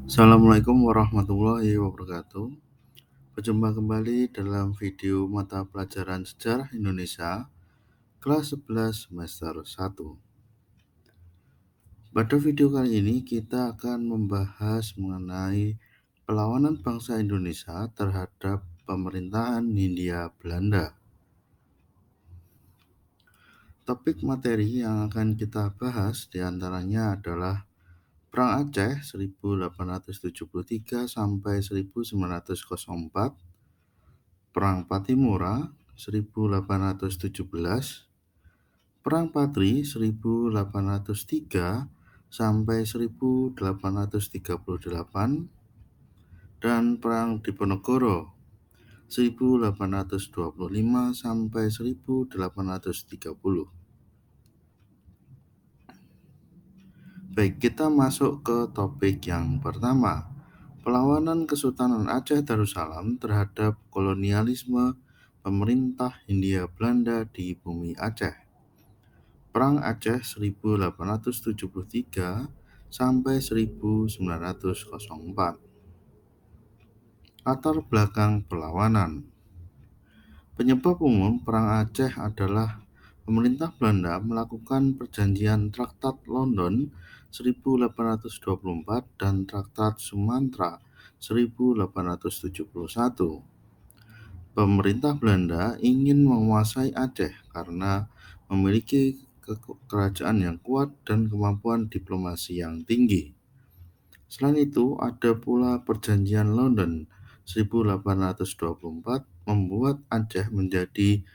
Assalamualaikum warahmatullahi wabarakatuh. Berjumpa kembali dalam video mata pelajaran Sejarah Indonesia kelas 11 semester 1. Pada video kali ini kita akan membahas mengenai perlawanan bangsa Indonesia terhadap pemerintahan Hindia Belanda. Topik materi yang akan kita bahas diantaranya adalah Perang Aceh 1873 sampai 1904, Perang Patimura 1817, Perang Patri 1803 sampai 1838, dan Perang Diponegoro 1825 sampai 1830. Baik, kita masuk ke topik yang pertama. Perlawanan Kesultanan Aceh Darussalam terhadap kolonialisme pemerintah Hindia Belanda di bumi Aceh. Perang Aceh 1873 sampai 1904. Latar belakang perlawanan. Penyebab umum Perang Aceh adalah pemerintah Belanda melakukan perjanjian Traktat London 1824 dan Traktat Sumatra 1871. Pemerintah Belanda ingin menguasai Aceh karena memiliki kerajaan yang kuat dan kemampuan diplomasi yang tinggi. Selain itu, ada pula Perjanjian London 1824 membuat Aceh menjadi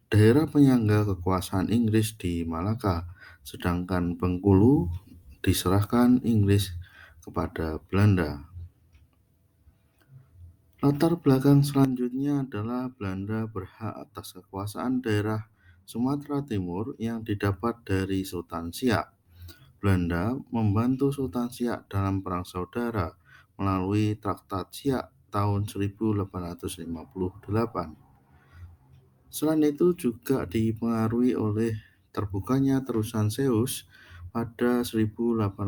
daerah penyangga kekuasaan Inggris di Malaka, sedangkan Bengkulu diserahkan Inggris kepada Belanda. Latar belakang selanjutnya adalah Belanda berhak atas kekuasaan daerah Sumatera Timur yang didapat dari Sultan Siak. Belanda membantu Sultan Siak dalam Perang Saudara melalui Traktat Siak tahun 1858. Selain itu juga dipengaruhi oleh terbukanya terusan Zeus pada 1869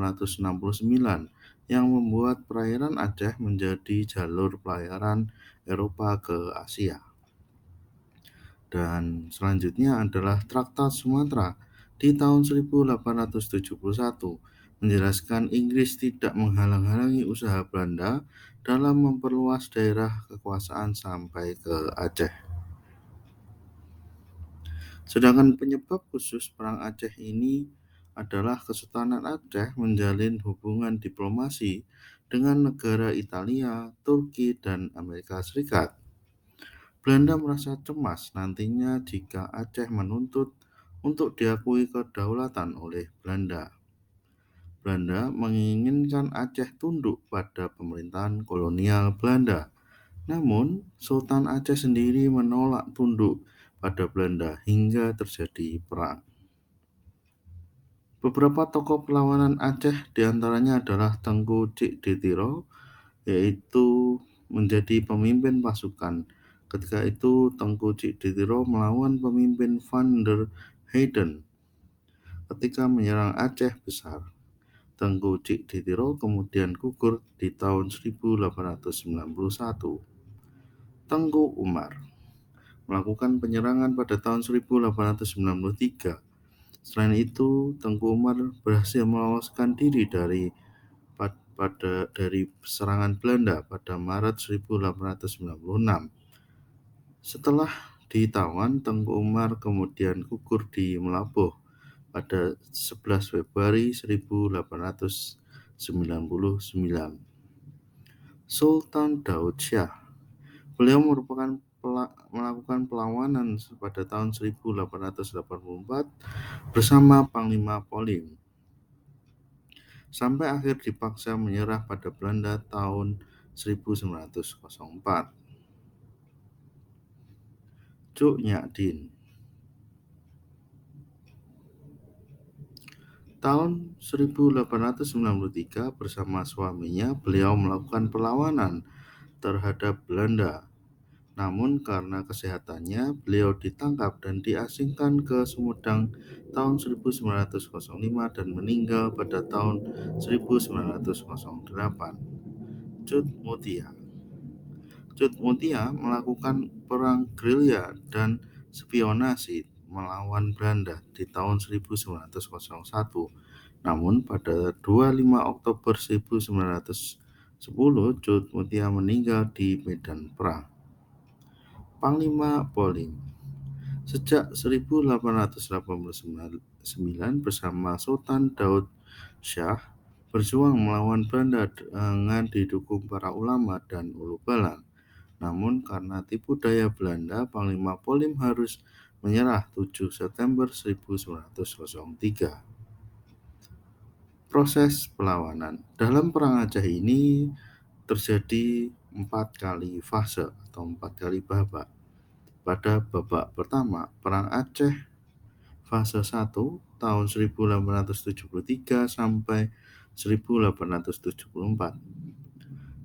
yang membuat perairan Aceh menjadi jalur pelayaran Eropa ke Asia. Dan selanjutnya adalah Traktat Sumatra di tahun 1871 menjelaskan Inggris tidak menghalang-halangi usaha Belanda dalam memperluas daerah kekuasaan sampai ke Aceh. Sedangkan penyebab khusus Perang Aceh ini adalah Kesultanan Aceh menjalin hubungan diplomasi dengan negara Italia, Turki, dan Amerika Serikat. Belanda merasa cemas nantinya jika Aceh menuntut untuk diakui kedaulatan oleh Belanda. Belanda menginginkan Aceh tunduk pada pemerintahan kolonial Belanda. Namun, Sultan Aceh sendiri menolak tunduk pada Belanda hingga terjadi perang. Beberapa tokoh perlawanan Aceh diantaranya adalah Tengku Cik Ditiro, yaitu menjadi pemimpin pasukan. Ketika itu Tengku Cik Ditiro melawan pemimpin Van der Heyden ketika menyerang Aceh Besar. Tengku Cik Ditiro kemudian gugur di tahun 1891. Tengku Umar melakukan penyerangan pada tahun 1893. Selain itu, Tengku Umar berhasil meloloskan diri dari serangan Belanda pada Maret 1896. Setelah ditawan, Tengku Umar kemudian gugur di Melabuh pada 11 Februari 1899. Sultan Daud Shah. Beliau melakukan perlawanan pada tahun 1884 bersama Panglima Polim, sampai akhir dipaksa menyerah pada Belanda tahun 1904. Cuk Nyak Dien. Tahun 1893 bersama suaminya beliau melakukan perlawanan terhadap Belanda. Namun karena kesehatannya beliau ditangkap dan diasingkan ke Sumedang tahun 1905 dan meninggal pada tahun 1908. Cut Mutia. Cut Mutia melakukan perang gerilya dan spionase melawan Belanda di tahun 1901. Namun pada 25 Oktober 1910, Cut Mutia meninggal di medan perang. Panglima Polim. Sejak 1889 bersama Sultan Daud Shah berjuang melawan Belanda dengan didukung para ulama dan ulu bala. Namun karena tipu daya Belanda, Panglima Polim harus menyerah 7 September 1903. Proses perlawanan. Dalam Perang Aceh ini terjadi 4 kali fase atau 4 kali babak. Pada babak pertama, Perang Aceh fase 1 tahun 1873 sampai 1874.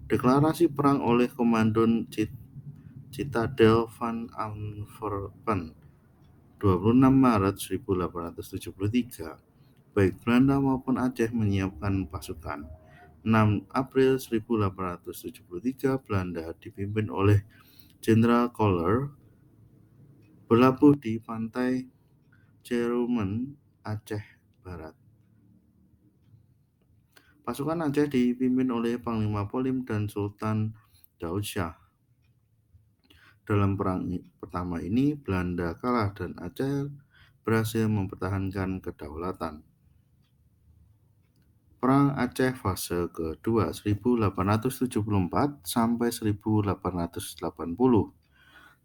Deklarasi perang oleh Komandan Citadel van Antwerpen 26 Maret 1873. Baik Belanda maupun Aceh menyiapkan pasukan. 6 April 1873, Belanda dipimpin oleh Jenderal Coller berlabuh di pantai Cerumen, Aceh Barat. Pasukan Aceh dipimpin oleh Panglima Polim dan Sultan Daud Shah. Dalam perang pertama ini, Belanda kalah dan Aceh berhasil mempertahankan kedaulatan. Perang Aceh fase kedua 1874 sampai 1880.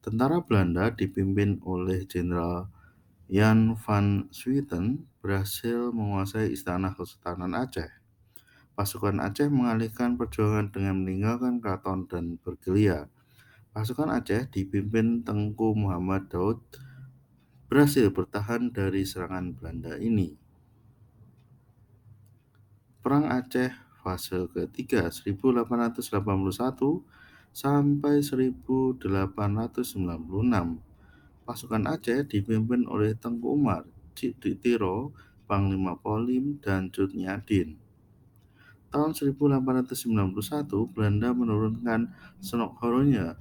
Tentara Belanda dipimpin oleh Jenderal Jan van Swieten berhasil menguasai istana Kesultanan Aceh. Pasukan Aceh mengalihkan perjuangan dengan meninggalkan keraton dan bergerilya. Pasukan Aceh dipimpin Tengku Muhammad Daud berhasil bertahan dari serangan Belanda ini. Perang Aceh fase ketiga 1881 sampai 1896. Pasukan Aceh dipimpin oleh Tengku Umar, Cik Ditiro, Panglima Polim, dan Cut Nyadin. Tahun 1891, Belanda menurunkan Senok Horonya,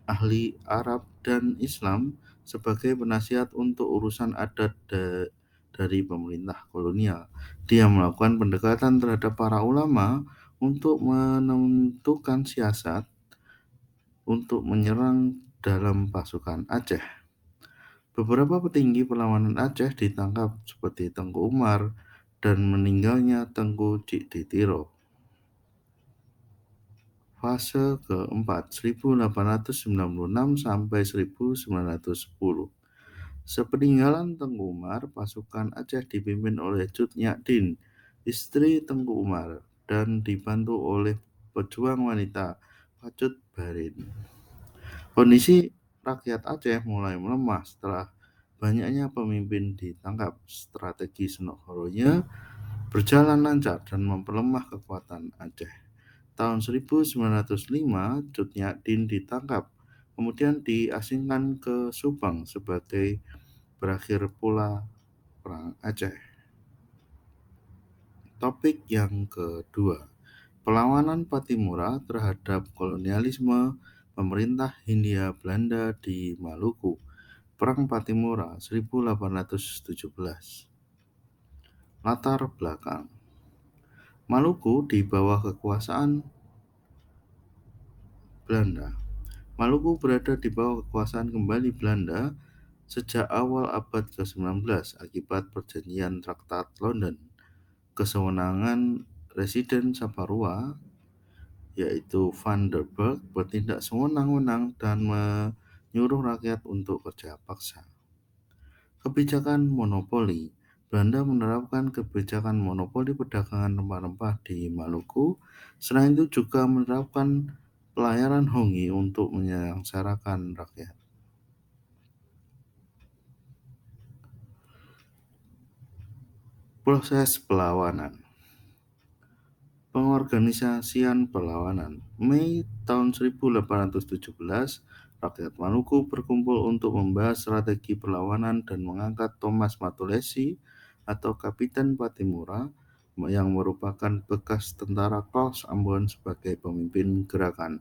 ahli Arab dan Islam, sebagai penasihat untuk urusan adat dari pemerintah kolonial. Dia melakukan pendekatan terhadap para ulama untuk menentukan siasat untuk menyerang dalam pasukan Aceh. Beberapa petinggi perlawanan Aceh ditangkap seperti Tengku Umar dan meninggalnya Tengku Cik Ditiro. Fase keempat 1896 sampai 1910. Sepeninggalan Tengku Umar, pasukan Aceh dipimpin oleh Cut Nyadin, istri Tengku Umar, dan dibantu oleh pejuang wanita Pacut Barin. Kondisi rakyat Aceh mulai melemah setelah banyaknya pemimpin ditangkap. Strategi Senok Horonya berjalan lancar dan memperlemah kekuatan Aceh. Tahun 1905, Cut Nyadin ditangkap, kemudian diasingkan ke Subang sebagai berakhir pula Perang Aceh. Topik yang kedua, perlawanan Pattimura terhadap kolonialisme pemerintah Hindia Belanda di Maluku. Perang Pattimura 1817. Latar belakang. Maluku di bawah kekuasaan Belanda. Maluku berada di bawah kekuasaan kembali Belanda sejak awal abad ke-19 akibat perjanjian Traktat London. Kesewenangan Residen Saparua, yaitu Van der Burg, bertindak sewenang-wenang dan menyuruh rakyat untuk kerja paksa. Kebijakan monopoli. Belanda menerapkan kebijakan monopoli perdagangan rempah-rempah di Maluku. Selain itu juga menerapkan pelayaran hongi untuk menyengsarakan rakyat. Proses perlawanan. Pengorganisasian perlawanan. Mei tahun 1817, rakyat Maluku berkumpul untuk membahas strategi perlawanan dan mengangkat Thomas Matulesi atau Kapitan Pattimura yang merupakan bekas tentara Klaus Ambon sebagai pemimpin gerakan.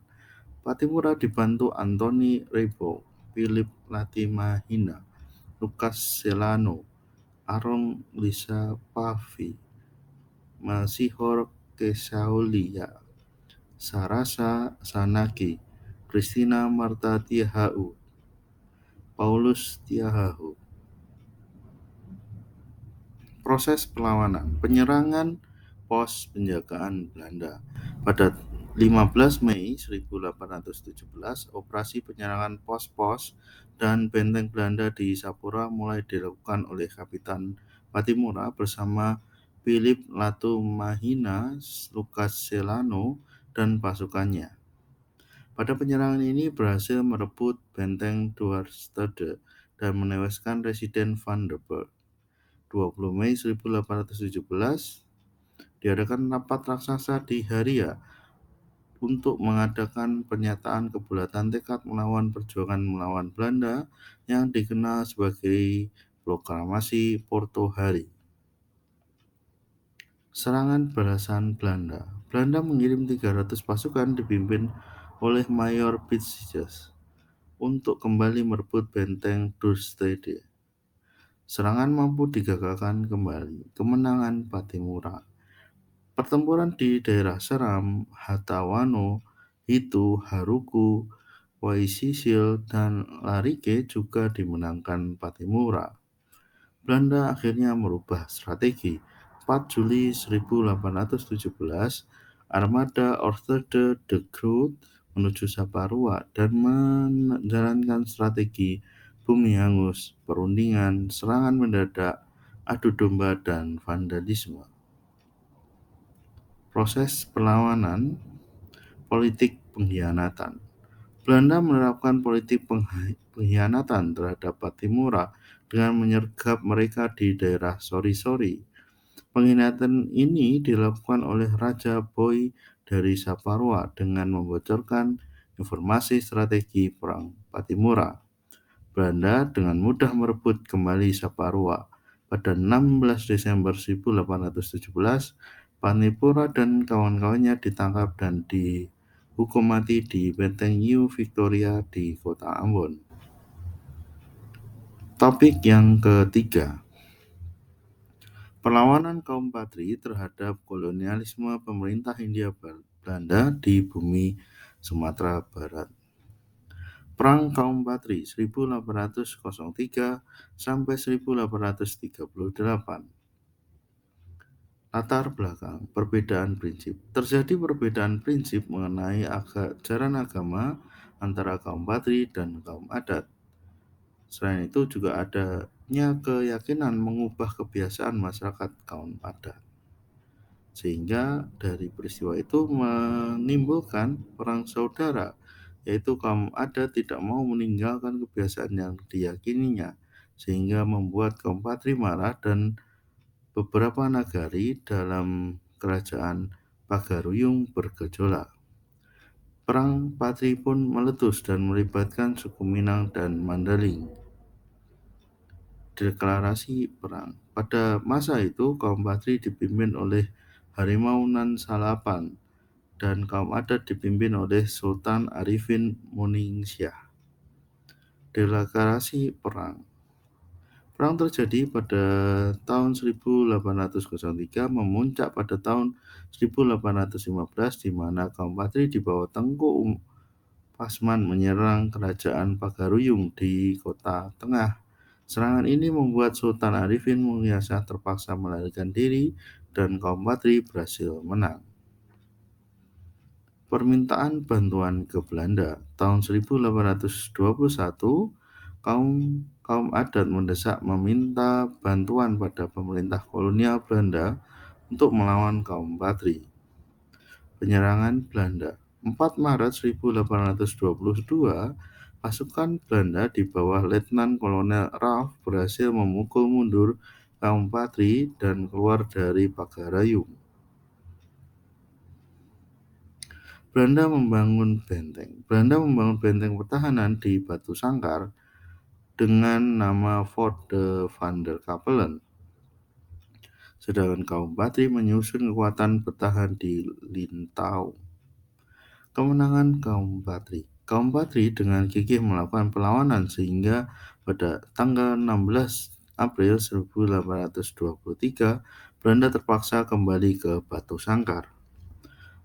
Pattimura dibantu Anthony Rebo, Philip Latimahina, Lucas Celano, Aaron Lisa Pavi, Masihor Kesaulia, Sarasa Sanaki, Christina Marta Tiahau, Paulus Tiahau. Proses perlawanan, penyerangan pos penjagaan Belanda. Pada 15 Mei 1817, operasi penyerangan pos-pos dan benteng Belanda di Sapura mulai dilakukan oleh Kapitan Pattimura bersama Philip Latumahina, Lucas Celano, dan pasukannya. Pada penyerangan ini berhasil merebut benteng Dwarstede dan menewaskan Residen van der Burg. 20 Mei 1817 diadakan rapat raksasa di Haria untuk mengadakan pernyataan kebulatan tekad melawan perjuangan melawan Belanda yang dikenal sebagai Proklamasi Porto Hari. Serangan balasan Belanda. Belanda mengirim 300 pasukan dipimpin oleh Mayor Pitzius untuk kembali merebut benteng Dwarstede. Serangan mampu digagalkan kembali. Kemenangan Pattimura. Pertempuran di daerah Seram, Hatawano, Hitu, Haruku, Waisisil, dan Larike juga dimenangkan Pattimura. Belanda akhirnya merubah strategi. 4 Juli 1817, armada Orterde de Groot menuju Saparua dan menjalankan strategi bumi hangus, perundingan, serangan mendadak, adu domba, dan vandalisme. Proses perlawanan, politik pengkhianatan. Belanda menerapkan politik pengkhianatan terhadap Pattimura dengan menyergap mereka di daerah Sori-Sori. Pengkhianatan ini dilakukan oleh Raja Boy dari Saparua dengan membocorkan informasi strategi perang Pattimura. Belanda dengan mudah merebut kembali Saparua. Pada 16 Desember 1817, Pattimura dan kawan-kawannya ditangkap dan dihukum mati di Benteng New Victoria di kota Ambon. Topik yang ketiga, perlawanan kaum Patri terhadap kolonialisme pemerintah Hindia Belanda di bumi Sumatera Barat. Perang kaum Patri 1803 sampai 1838. Latar belakang perbedaan prinsip. Terjadi perbedaan prinsip mengenai ajaran agama antara kaum Patri dan kaum adat. Selain itu juga adanya keyakinan mengubah kebiasaan masyarakat kaum adat. Sehingga dari peristiwa itu menimbulkan perang saudara, yaitu kaum adat tidak mau meninggalkan kebiasaan yang diyakininya, sehingga membuat kaum Patri marah dan beberapa nagari dalam kerajaan Pagaruyung bergejolak. Perang Patri pun meletus dan melibatkan suku Minang dan Mandaling. Deklarasi perang. Pada masa itu, kaum Patri dipimpin oleh Harimau Nan Salapan dan kaum adat dipimpin oleh Sultan Arifin Moningsyah. Deklarasi perang. Perang terjadi pada tahun 1803, memuncak pada tahun 1815 di mana kaum Patri di bawah Tengku Pasman menyerang kerajaan Pagaruyung di kota tengah. Serangan ini membuat Sultan Arifin Moningsyah terpaksa melarikan diri dan kaum Patri berhasil menang. Permintaan bantuan ke Belanda. Tahun 1821, kaum adat mendesak meminta bantuan pada pemerintah kolonial Belanda untuk melawan kaum Patri. Penyerangan Belanda. 4 Maret 1822, pasukan Belanda di bawah Letnan Kolonel Ralph berhasil memukul mundur kaum Patri dan keluar dari Pagaruyung. Belanda membangun benteng. Belanda membangun benteng pertahanan di Batu Sangkar dengan nama Fort de Van der Kapellen. sedangkan kaum Patri menyusun kekuatan bertahan di Lintau. Kemenangan kaum Patri. Kaum Patri dengan gigih melakukan perlawanan sehingga pada tanggal 16 April 1823 Belanda terpaksa kembali ke Batu Sangkar.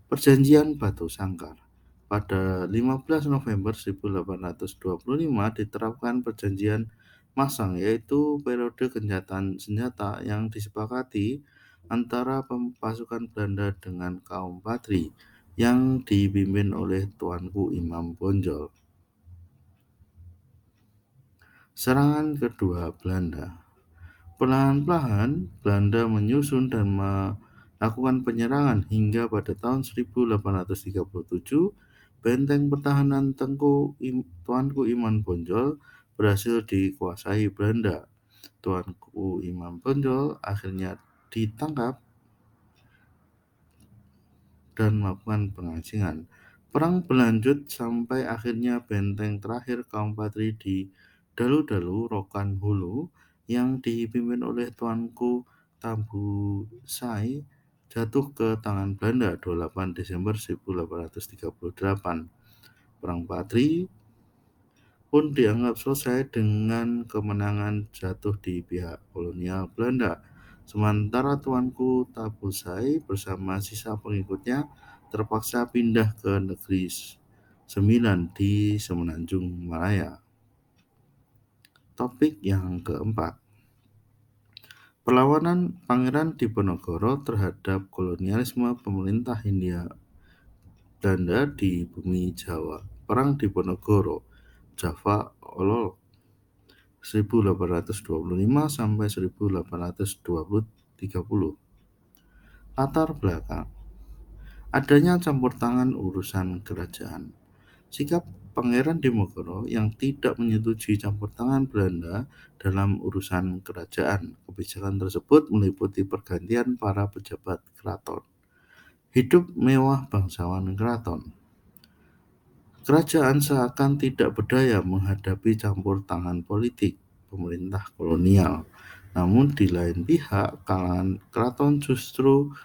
Perjanjian Batu Sangkar. Pada 15 November 1825 diterapkan perjanjian Masang, yaitu periode gencatan senjata yang disepakati antara pasukan Belanda dengan kaum Patri yang dipimpin oleh Tuanku Imam Bonjol. Serangan kedua Belanda. Perlahan-lahan Belanda menyusun dan melakukan penyerangan hingga pada tahun 1837 benteng pertahanan Tuanku Imam Bonjol berhasil dikuasai Belanda. Tuanku Imam Bonjol akhirnya ditangkap dan melakukan pengasingan. Perang berlanjut sampai akhirnya benteng terakhir kaum Patri di Dalu-Dalu, Rokan Hulu, yang dipimpin oleh Tuanku Tambusai jatuh ke tangan Belanda 28 Desember 1838. Perang Patri pun dianggap selesai dengan kemenangan jatuh di pihak kolonial Belanda. Sementara Tuanku Tabusai bersama sisa pengikutnya terpaksa pindah ke negeri Sembilan di Semenanjung Malaya. Topik yang keempat, perlawanan Pangeran Diponegoro terhadap kolonialisme pemerintah Hindia Belanda di bumi Jawa. Perang Diponegoro, Java Olol 1825 sampai 1830. Latar belakang. Adanya campur tangan urusan kerajaan. Sikap Pangeran Diponegoro yang tidak menyetujui campur tangan Belanda dalam urusan kerajaan. Kebijakan tersebut meliputi pergantian para pejabat keraton. Hidup mewah bangsawan keraton. Kerajaan seakan tidak berdaya menghadapi campur tangan politik pemerintah kolonial. Namun di lain pihak, kalangan keraton justru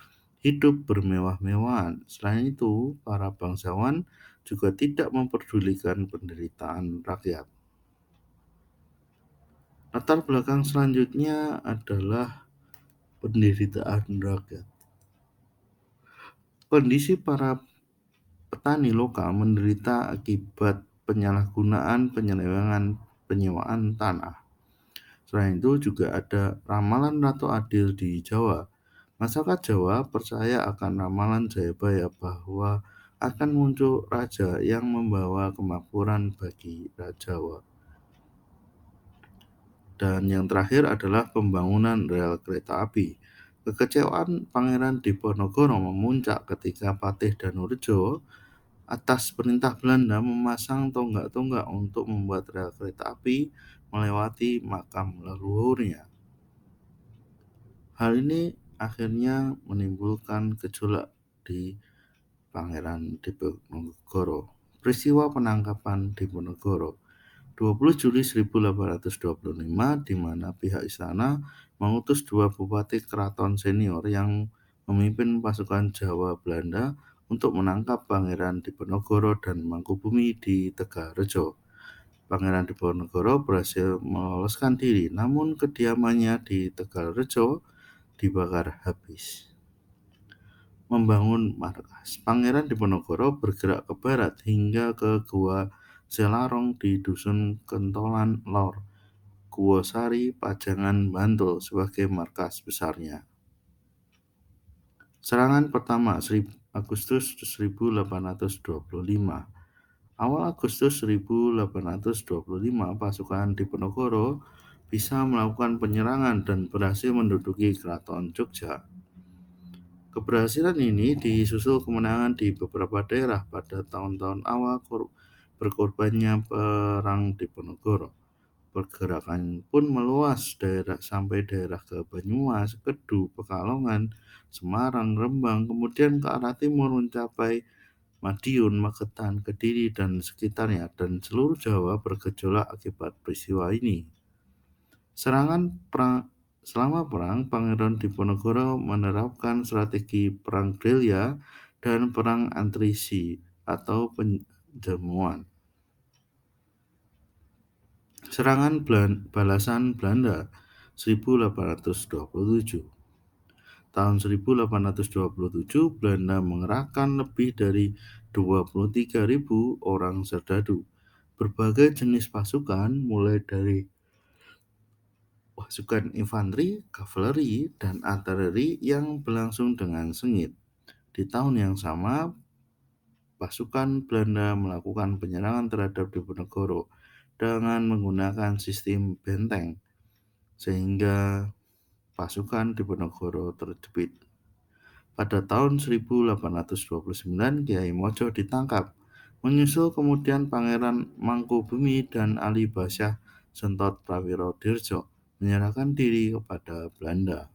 hidup bermewah-mewahan. Selain itu, para bangsawan juga tidak memperdulikan penderitaan rakyat. Latar belakang selanjutnya adalah penderitaan rakyat. Kondisi para petani lokal menderita akibat penyalahgunaan penyewaan tanah. Selain itu juga ada ramalan Ratu Adil di Jawa. Masyarakat Jawa percaya akan ramalan Jayabaya bahwa akan muncul raja yang membawa kemakmuran bagi Jawa. Dan yang terakhir adalah pembangunan rel kereta api. Kekecewaan Pangeran Diponegoro memuncak ketika Patih Danurejo atas perintah Belanda memasang tonggak-tonggak untuk membuat rel kereta api melewati makam leluhurnya. Hal ini akhirnya menimbulkan gejolak di Pangeran Diponegoro. Peristiwa penangkapan Diponegoro 20 Juli 1825, di mana pihak istana mengutus dua bupati keraton senior yang memimpin pasukan Jawa Belanda untuk menangkap Pangeran Diponegoro dan Mangkubumi di Tegalrejo. Pangeran Diponegoro berhasil meloloskan diri, namun kediamannya di Tegalrejo dibakar habis. Membangun markas. Pangeran Diponegoro bergerak ke barat hingga ke Gua Selarong di Dusun Kentolan Lor, Kuosari, Pajangan, Bantul sebagai markas besarnya. Serangan pertama Agustus 1825. Awal Agustus 1825, pasukan Diponegoro bisa melakukan penyerangan dan berhasil menduduki Keraton Jogja. Keberhasilan ini disusul kemenangan di beberapa daerah pada tahun-tahun awal berkorbannya Perang Diponegoro. Pergerakan pun meluas sampai daerah ke Banyumas, Kedu, Pekalongan, Semarang, Rembang, kemudian ke arah timur mencapai Madiun, Magetan, Kediri, dan sekitarnya, dan seluruh Jawa bergejolak akibat peristiwa ini. Serangan Selama perang, Pangeran Diponegoro menerapkan strategi perang gerilya dan perang attrisi atau penjemuan. Serangan balasan Belanda 1827. Tahun 1827, Belanda mengerahkan lebih dari 23.000 orang serdadu. Berbagai jenis pasukan, mulai dari pasukan infanteri, kavaleri, dan artileri yang berlangsung dengan sengit. Di tahun yang sama, pasukan Belanda melakukan penyerangan terhadap Diponegoro dengan menggunakan sistem benteng, sehingga pasukan Diponegoro terjepit. Pada tahun 1829, Kiai Mojo ditangkap, menyusul kemudian Pangeran Mangkubumi dan Ali Basyah Sentot Prawiro Dirjo menyerahkan diri kepada Belanda.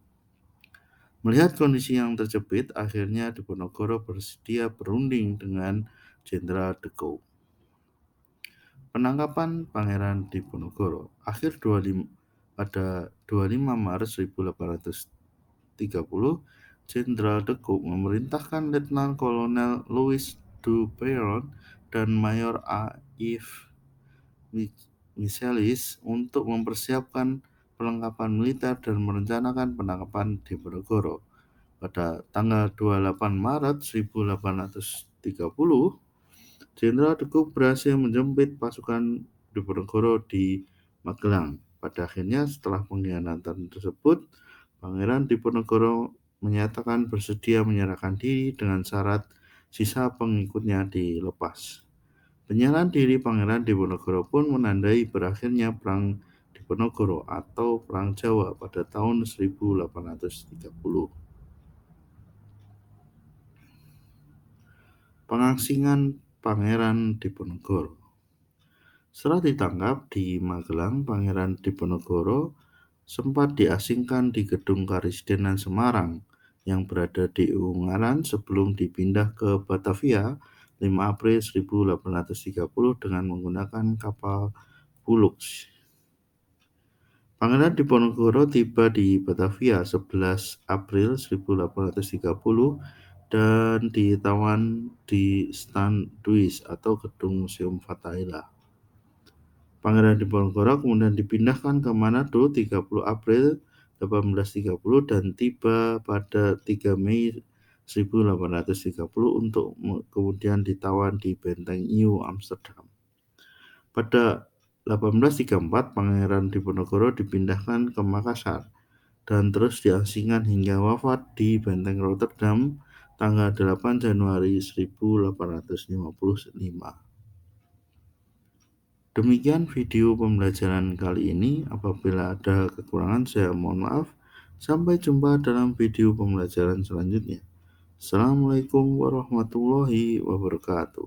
Melihat kondisi yang terjepit, akhirnya Diponegoro bersedia berunding dengan Jenderal de Gaulle. Penangkapan Pangeran Diponegoro pada 25 Maret 1830, Jenderal de Gaulle memerintahkan Letnan Kolonel Louis du Perron dan Mayor A. Yves Michelis untuk mempersiapkan perlengkapan militer dan merencanakan penangkapan Diponegoro. Pada tanggal 28 Maret 1830, Jenderal de Gaulle berhasil menjepit pasukan Diponegoro di Magelang. Pada akhirnya, setelah pengkhianatan tersebut, Pangeran Diponegoro menyatakan bersedia menyerahkan diri dengan syarat sisa pengikutnya dilepas. Penyerahan diri Pangeran Diponegoro pun menandai berakhirnya Perang Diponegoro atau Perang Jawa pada tahun 1830. Pengasingan Pangeran Diponegoro. Setelah ditangkap di Magelang, Pangeran Diponegoro sempat diasingkan di gedung Karesidenan Semarang yang berada di Ungaran sebelum dipindah ke Batavia 5 April 1830 dengan menggunakan kapal Pulux. Pangeran Diponegoro tiba di Batavia 11 April 1830 dan ditawan di Stand Duis atau Gedung Museum Fathahillah. Pangeran Diponegoro kemudian dipindahkan ke Manado 30 April 1830 dan tiba pada 3 Mei 1830 untuk kemudian ditawan di Benteng New Amsterdam. Pada 1834, Pangeran Diponegoro dipindahkan ke Makassar dan terus diasingkan hingga wafat di Benteng Rotterdam tanggal 8 Januari 1855. Demikian video pembelajaran kali ini. Apabila ada kekurangan, saya mohon maaf. Sampai jumpa dalam video pembelajaran selanjutnya. Assalamualaikum warahmatullahi wabarakatuh.